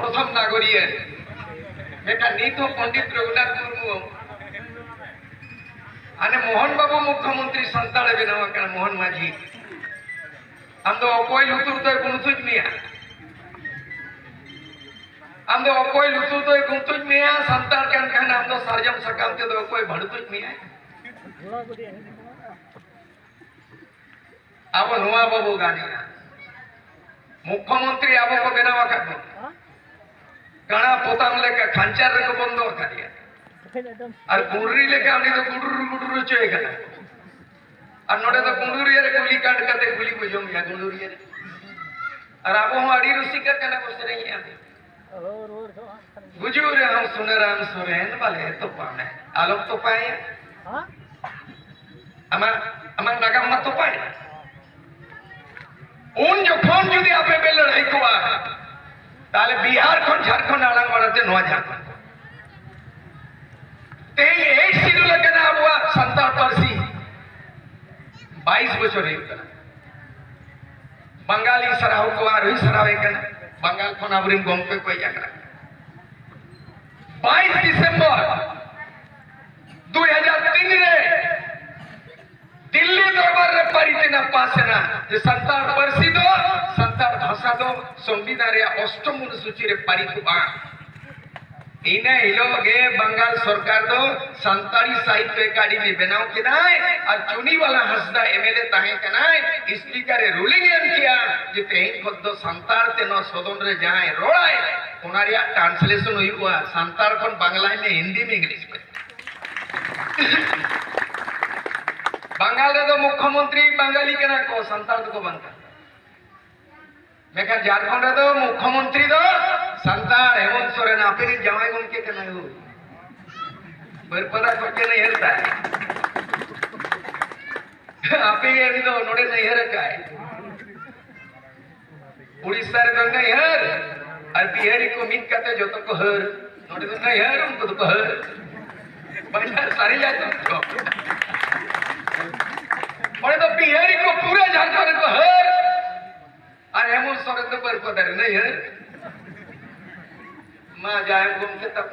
प्रथम नागरिक मेका नीत पंडित रघुनाथ मुर्मू आने मोहन बाबू मुख्यमंत्री संताड़े बनावा का मोहन माझी हम तो अकोय लुतुर तो गुणतुज मिया हम तो अकोय लुतुर तो गुणतुज मिया संताड़ के अनखान हम तो सार्जम सकाम ते तो अकोय भड़तुज मिया अब नुआ बाबू गानी मुख्यमंत्री अब को बनावा का गणा पोताम लेके खांचार रे को बंदो कर दिया और गुंडरी लेके हमने तो गुंडरू चोए गना और नोडे तो गुंडूरी रे गुली काट करते गुली को जोम या गुंडूरी रे और अब हम अड़ी रुसी का कना बस रही है गुजूर हम सुने राम सुरेन वाले तो पाने आलोक तो पाए हां আমার নাগাম মত তো পায় উন যখন যদি আপে বে লড়াই কোয়া তাহলে বিহার কোন ঝাড়খণ্ড আলাং বাড়াতে নোয়া ঝাড়খণ্ড তে এই শিডিউল কেনা আবুয়া সন্তান পারসি 22 বছর হয়ে গেল বাঙালি সরাও को আর হই সরাবে কেন বাঙাল কোন আবরিন গমকে কই জায়গা 22 ডিসেম্বর 2003 রে दिल्ली दरबार रे परितेना पासना जे संतान परसी दो संतान भाषा दो संविधान रे अष्टम अनुसूची रे परितुबा इने हिलोगे बंगाल सरकार दो संताली साहित्य एकेडमी बनाओ के नाय और चुनी वाला हसदा एमएलए ताहे के नाय स्पीकर रे रूलिंग एम किया जे तेन खुद संताल ते न सदन रे जाए रोड़ाए उनारिया ट्रांसलेशन हुआ संताल कोन बांग्ला में हिंदी में इंग्लिश में बंगाल रे तो मुख्यमंत्री बंगाली के ना को संताल को बनता मेका झारखंड रे तो मुख्यमंत्री दो संताल हेमंत सोरेन आपरी जमाई गमके के ना हो बरपरा को के नहीं हेरता है आपे ये तो नोडे नहीं हेर का है उड़ीसा रे तो नहीं हेर और बिहारी को मित कहते जो तो को हर नोडे तो नहीं हेर उनको तो हर बंगाल सारी जात तो और तो बिहारी को पूरे झारखंड को हर और हेमंत सोरेन तो पर को दर नहीं हर मां जाए घूम के तब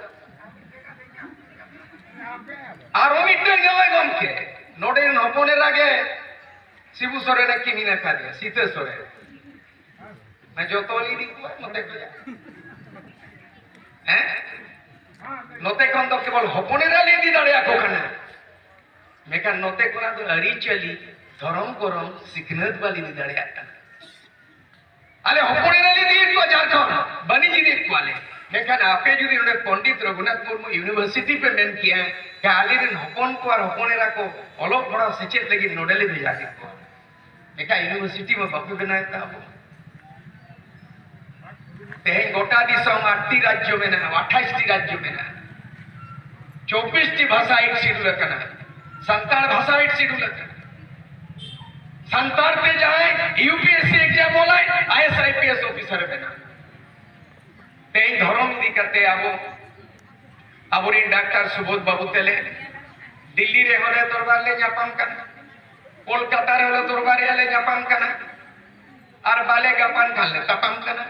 और वो इतने जाए घूम के नोडे नपने लागे शिबू सोरेन की मीना खा दिया सीते सोरेन मैं जो तोली दी को मते को हैं नोते कौन तो केवल हपने रा ले दी दड़िया को खाना मेका नोते कोना तो हरी चली धर्म करम सिकनत वाली दी दड़िया का अले हपने रा ले दी को झारखंड बनी जी दी वाले मेका आपे जुदी उन्होंने पंडित रघुनाथ मुर्मू यूनिवर्सिटी पे मेन किया है कि आली दिन हपन को और हपने रा को अलग बड़ा सचेत लगी नोडले भी जाके को मेका यूनिवर्सिटी में बापू बनाया था वो तेहे गोटा दिसम 8 राज्यों में ना 28 राज्यों में ना 24 भाषा एक शेड्यूल करना संताल भाषा एक शेड्यूल करना संताल पे जाए यूपीएससी एग्जाम होला आईएएस आईपीएस ऑफिसर बना तेई धर्म दी करते अब डॉक्टर सुबोध बाबू तेले दिल्ली रे होले दरबार ले जापाम करना कोलकाता रे होले दरबार ले जापाम करना और बाले गपान खाले तपाम करना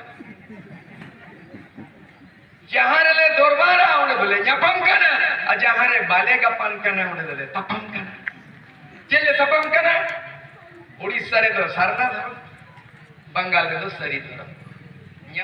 जहां रे दरबार आवले बोले जापाम करना और जहां रे बाले गपान करना बोले बोले तपाम करना चले तपाम करना उड़ीसा रे तो सारनाथ बंगाल रे तो सरिता